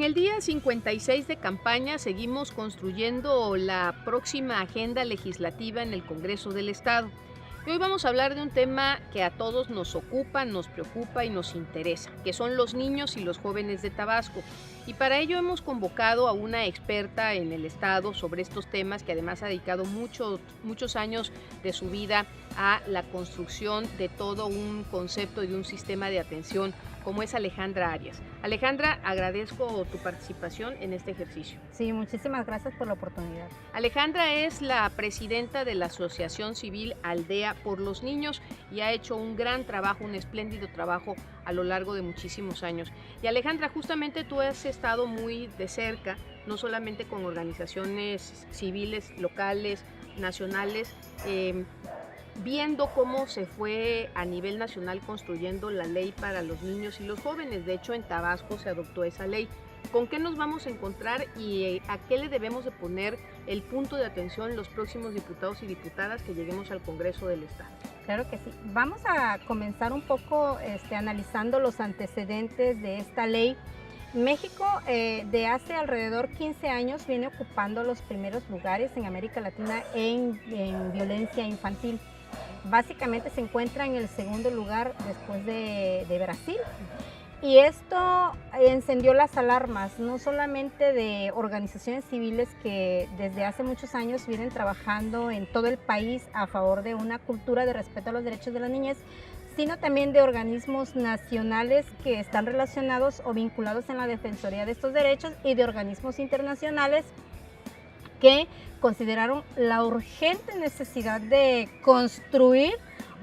En el día 56 de campaña seguimos construyendo la próxima agenda legislativa en el Congreso del Estado. Y hoy vamos a hablar de un tema que a todos nos ocupa, nos preocupa y nos interesa, que son los niños y los jóvenes de Tabasco. Y para ello hemos convocado a una experta en el Estado sobre estos temas, que además ha dedicado muchos años de su vida a la construcción de todo un concepto y de un sistema de atención, como es Alejandra Arias. Alejandra, agradezco tu participación en este ejercicio. Sí, muchísimas gracias por la oportunidad. Alejandra es la presidenta de la Asociación Civil Aldea por los Niños y ha hecho un gran trabajo, un espléndido trabajo a lo largo de muchísimos años. Y Alejandra, justamente tú has estado muy de cerca, no solamente con organizaciones civiles locales, nacionales, viendo cómo se fue a nivel nacional construyendo la ley para los niños y los jóvenes. De hecho, en Tabasco se adoptó esa ley. ¿Con qué nos vamos a encontrar y a qué le debemos de poner el punto de atención los próximos diputados y diputadas que lleguemos al Congreso del Estado? Claro que sí. Vamos a comenzar un poco analizando los antecedentes de esta ley. México de hace alrededor 15 años viene ocupando los primeros lugares en América Latina en violencia infantil. Básicamente se encuentra en el segundo lugar después de Brasil. Y esto encendió las alarmas, no solamente de organizaciones civiles que desde hace muchos años vienen trabajando en todo el país a favor de una cultura de respeto a los derechos de la niñez, sino también de organismos nacionales que están relacionados o vinculados en la defensoría de estos derechos y de organismos internacionales que consideraron la urgente necesidad de construir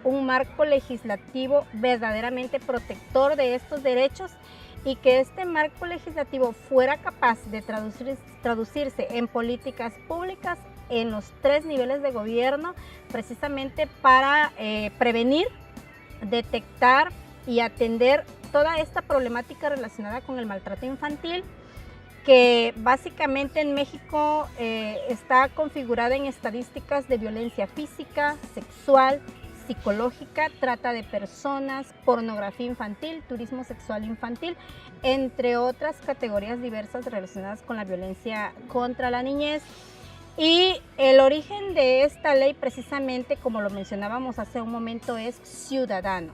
un marco legislativo verdaderamente protector de estos derechos y que este marco legislativo fuera capaz de traducirse en políticas públicas en los 3 niveles de gobierno, precisamente para prevenir, detectar y atender toda esta problemática relacionada con el maltrato infantil, que básicamente en México está configurada en estadísticas de violencia física, sexual, psicológica, trata de personas, pornografía infantil, turismo sexual infantil, entre otras categorías diversas relacionadas con la violencia contra la niñez. Y el origen de esta ley, precisamente como lo mencionábamos hace un momento, es ciudadano.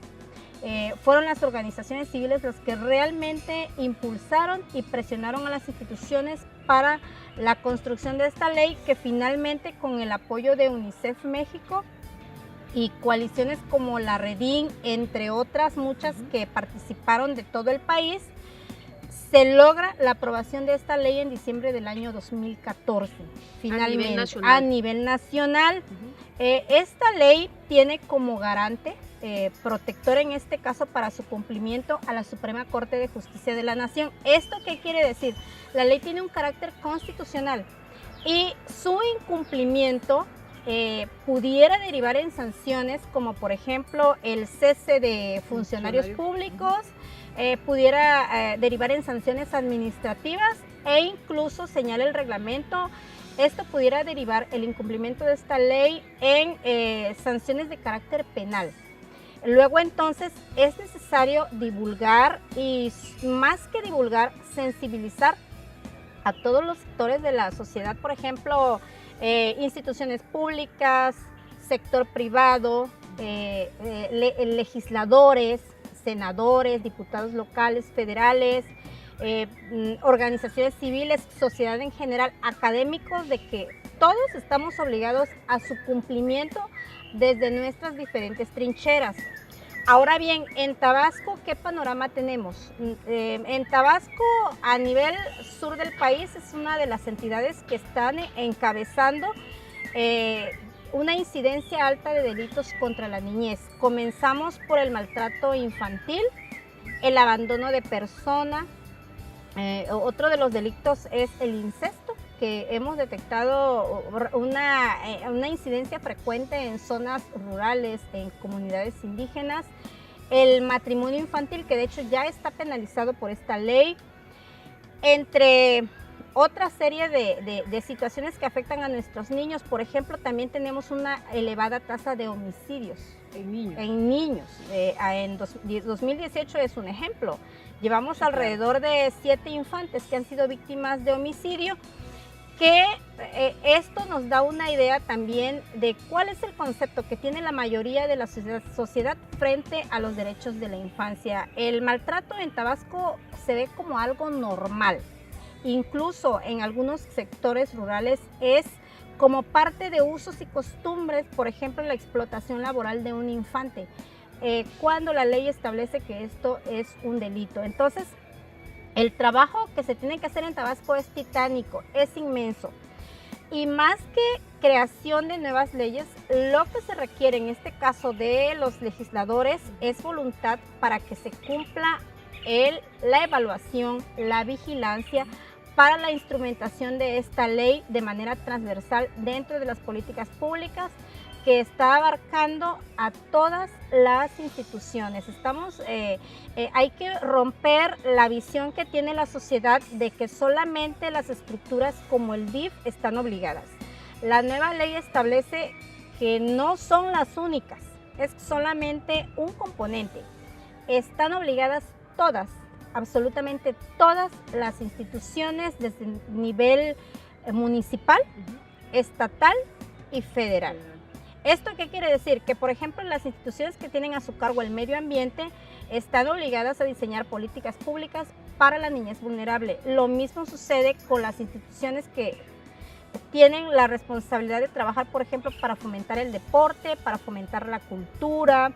Fueron las organizaciones civiles las que realmente impulsaron y presionaron a las instituciones para la construcción de esta ley, que finalmente, con el apoyo de UNICEF México y coaliciones como la Redín, entre otras muchas que participaron de todo el país, se logra la aprobación de esta ley en diciembre del año 2014, finalmente, a nivel nacional. Esta ley tiene como garante protector, en este caso para su cumplimiento, a la Suprema Corte de Justicia de la Nación. ¿Esto qué quiere decir? La ley tiene un carácter constitucional y su incumplimiento pudiera derivar en sanciones, como por ejemplo el cese de funcionarios públicos, pudiera derivar en sanciones administrativas e incluso, señala el reglamento, esto pudiera derivar el incumplimiento de esta ley en sanciones de carácter penal. Luego entonces es necesario divulgar y, más que divulgar, sensibilizar a todos los sectores de la sociedad, por ejemplo, instituciones públicas, sector privado, legisladores, senadores, diputados locales, federales, organizaciones civiles, sociedad en general, académicos, de que todos estamos obligados a su cumplimiento desde nuestras diferentes trincheras. Ahora bien, en Tabasco, ¿qué panorama tenemos? En Tabasco, a nivel sur del país, es una de las entidades que están encabezando una incidencia alta de delitos contra la niñez. Comenzamos por el maltrato infantil, el abandono de persona. Otro de los delitos es el incesto, que hemos detectado una incidencia frecuente en zonas rurales, en comunidades indígenas. El matrimonio infantil, que de hecho ya está penalizado por esta ley, entre otra serie de situaciones que afectan a nuestros niños. Por ejemplo, también tenemos una elevada tasa de homicidios en niños. En 2018 es un ejemplo. Llevamos Sí, claro. alrededor de 7 infantes que han sido víctimas de homicidio, que esto nos da una idea también de cuál es el concepto que tiene la mayoría de la sociedad frente a los derechos de la infancia. El maltrato en Tabasco se ve como algo normal, incluso en algunos sectores rurales es como parte de usos y costumbres, por ejemplo, la explotación laboral de un infante, cuando la ley establece que esto es un delito. Entonces, el trabajo que se tiene que hacer en Tabasco es titánico, es inmenso. Y más que creación de nuevas leyes, lo que se requiere en este caso de los legisladores es voluntad para que se cumpla la evaluación, la vigilancia para la instrumentación de esta ley de manera transversal dentro de las políticas públicas, que está abarcando a todas las instituciones. Hay que romper la visión que tiene la sociedad de que solamente las estructuras como el DIF están obligadas. La nueva ley establece que no son las únicas, es solamente un componente. Están obligadas todas, absolutamente todas las instituciones desde el nivel municipal, estatal y federal. ¿Esto qué quiere decir? Que, por ejemplo, las instituciones que tienen a su cargo el medio ambiente están obligadas a diseñar políticas públicas para la niñez vulnerable. Lo mismo sucede con las instituciones que tienen la responsabilidad de trabajar, por ejemplo, para fomentar el deporte, para fomentar la cultura,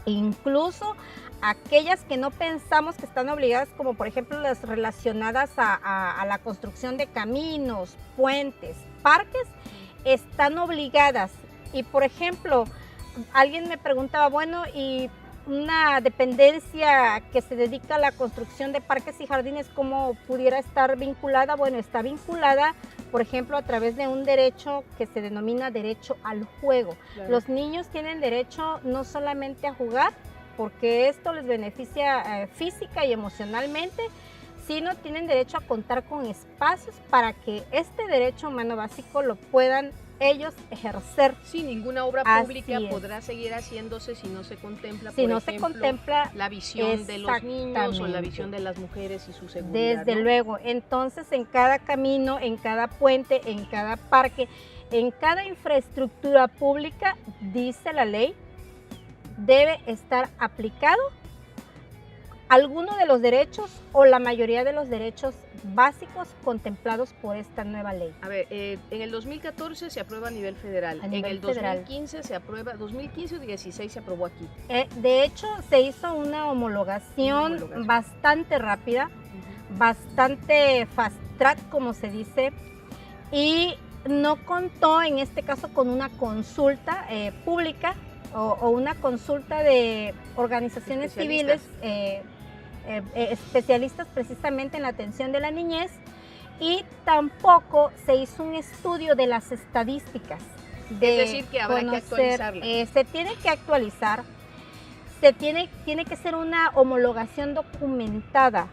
e incluso aquellas que no pensamos que están obligadas, como por ejemplo las relacionadas a la construcción de caminos, puentes, parques, están obligadas. Y por ejemplo, alguien me preguntaba, bueno, y una dependencia que se dedica a la construcción de parques y jardines, ¿cómo pudiera estar vinculada? Bueno, está vinculada, por ejemplo, a través de un derecho que se denomina derecho al juego. Claro. Los niños tienen derecho no solamente a jugar, porque esto les beneficia física y emocionalmente, sino tienen derecho a contar con espacios para que este derecho humano básico lo puedan ellos ejercer. Sí, ninguna obra pública podrá seguir haciéndose si no se contempla, si no se contempla la visión de los niños o la visión de las mujeres y su seguridad. Desde luego, entonces en cada camino, en cada puente, en cada parque, en cada infraestructura pública, dice la ley, debe estar aplicado alguno de los derechos o la mayoría de los derechos básicos contemplados por esta nueva ley. A ver, en el 2014 se aprueba a nivel federal, en el 2015 se aprueba, 2015 o 16 se aprobó aquí. De hecho, se hizo una homologación bastante rápida, bastante fast track, como se dice, y no contó en este caso con una consulta pública o una consulta de organizaciones civiles especialistas precisamente en la atención de la niñez, y tampoco se hizo un estudio de las estadísticas. Es decir, que habrá que actualizarla. Se tiene que actualizar, tiene que ser una homologación documentada,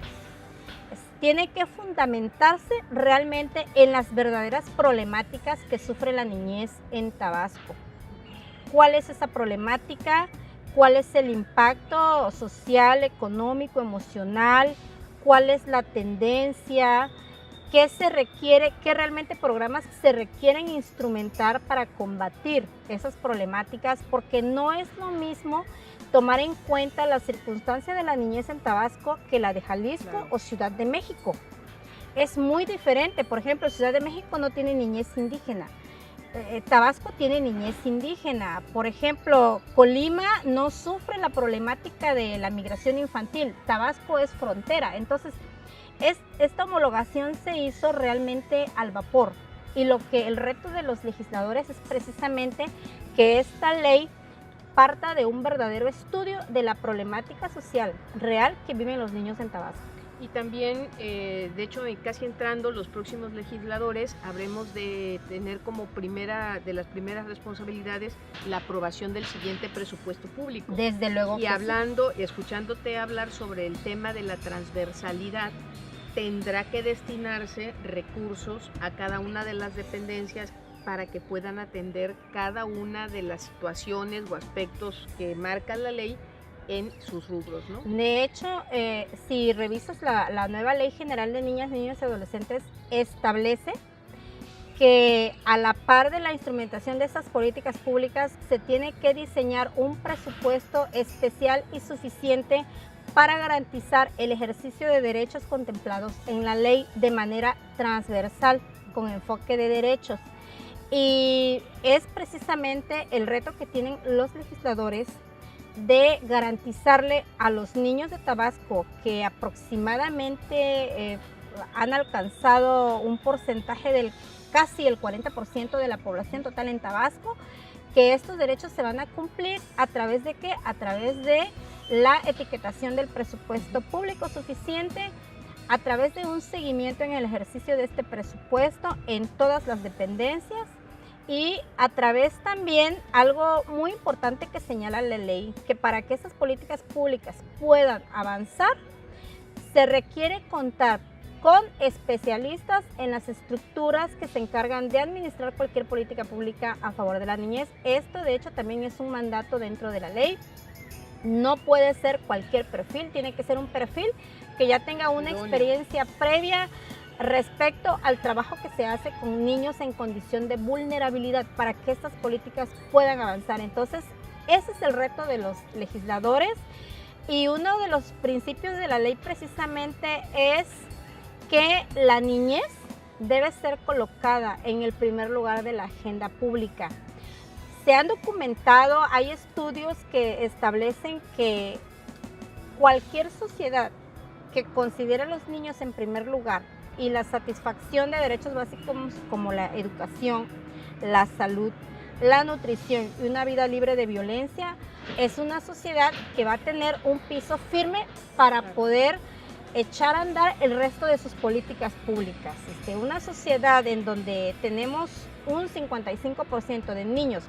tiene que fundamentarse realmente en las verdaderas problemáticas que sufre la niñez en Tabasco. ¿Cuál es esa problemática? ¿Cuál es el impacto social, económico, emocional? ¿Cuál es la tendencia? ¿Qué se requiere? ¿Qué realmente programas se requieren instrumentar para combatir esas problemáticas? Porque no es lo mismo tomar en cuenta la circunstancia de la niñez en Tabasco que la de Jalisco o Ciudad de México. Es muy diferente. Por ejemplo, Ciudad de México no tiene niñez indígena. Tabasco tiene niñez indígena. Por ejemplo, Colima no sufre la problemática de la migración infantil. Tabasco es frontera. Entonces, esta homologación se hizo realmente al vapor. Y el reto de los legisladores es precisamente que esta ley parta de un verdadero estudio de la problemática social real que viven los niños en Tabasco. Y también, de hecho, casi entrando los próximos legisladores, habremos de tener como de las primeras responsabilidades la aprobación del siguiente presupuesto público. Desde luego. Y hablando, escuchándote hablar sobre el tema de la transversalidad, tendrá que destinarse recursos a cada una de las dependencias para que puedan atender cada una de las situaciones o aspectos que marca la ley en sus rubros, ¿no? De hecho, si revisas la nueva Ley General de Niñas, Niños y Adolescentes, establece que a la par de la instrumentación de estas políticas públicas se tiene que diseñar un presupuesto especial y suficiente para garantizar el ejercicio de derechos contemplados en la ley de manera transversal, con enfoque de derechos. Y es precisamente el reto que tienen los legisladores de garantizarle a los niños de Tabasco, que aproximadamente han alcanzado un porcentaje del casi el 40% de la población total en Tabasco, que estos derechos se van a cumplir a través de ¿qué? A través de la etiquetación del presupuesto público suficiente, a través de un seguimiento en el ejercicio de este presupuesto en todas las dependencias y a través también, algo muy importante que señala la ley, que para que esas políticas públicas puedan avanzar, se requiere contar con especialistas en las estructuras que se encargan de administrar cualquier política pública a favor de la niñez. Esto de hecho también es un mandato dentro de la ley. No puede ser cualquier perfil, tiene que ser un perfil que ya tenga una experiencia previa respecto al trabajo que se hace con niños en condición de vulnerabilidad para que estas políticas puedan avanzar. Entonces, ese es el reto de los legisladores y uno de los principios de la ley precisamente es que la niñez debe ser colocada en el primer lugar de la agenda pública. Se han documentado, hay estudios que establecen que cualquier sociedad que considere a los niños en primer lugar y la satisfacción de derechos básicos como la educación, la salud, la nutrición y una vida libre de violencia, es una sociedad que va a tener un piso firme para poder echar a andar el resto de sus políticas públicas. Una sociedad en donde tenemos un 55% de niños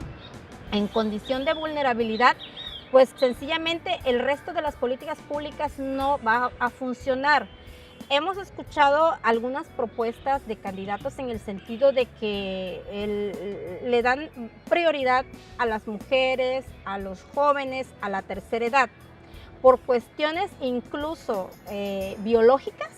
en condición de vulnerabilidad, pues sencillamente el resto de las políticas públicas no va a funcionar. Hemos escuchado algunas propuestas de candidatos en el sentido de que le dan prioridad a las mujeres, a los jóvenes, a la tercera edad. Por cuestiones incluso biológicas,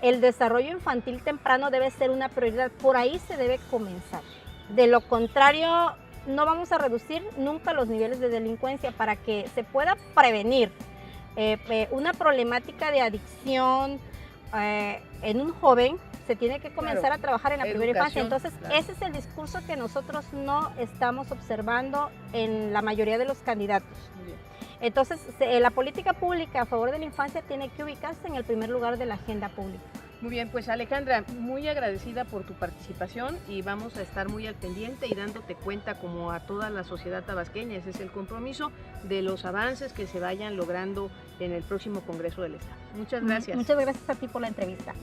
el desarrollo infantil temprano debe ser una prioridad. Por ahí se debe comenzar. De lo contrario, no vamos a reducir nunca los niveles de delincuencia. Para que se pueda prevenir una problemática de adicción en un joven, se tiene que comenzar a trabajar en la primera infancia. Entonces, ese es el discurso que nosotros no estamos observando en la mayoría de los candidatos. Entonces, la política pública a favor de la infancia tiene que ubicarse en el primer lugar de la agenda pública. Muy bien, pues Alejandra, muy agradecida por tu participación y vamos a estar muy al pendiente y dándote cuenta como a toda la sociedad tabasqueña. Ese es el compromiso de los avances que se vayan logrando en el próximo Congreso del Estado. Muchas gracias. Muchas gracias a ti por la entrevista.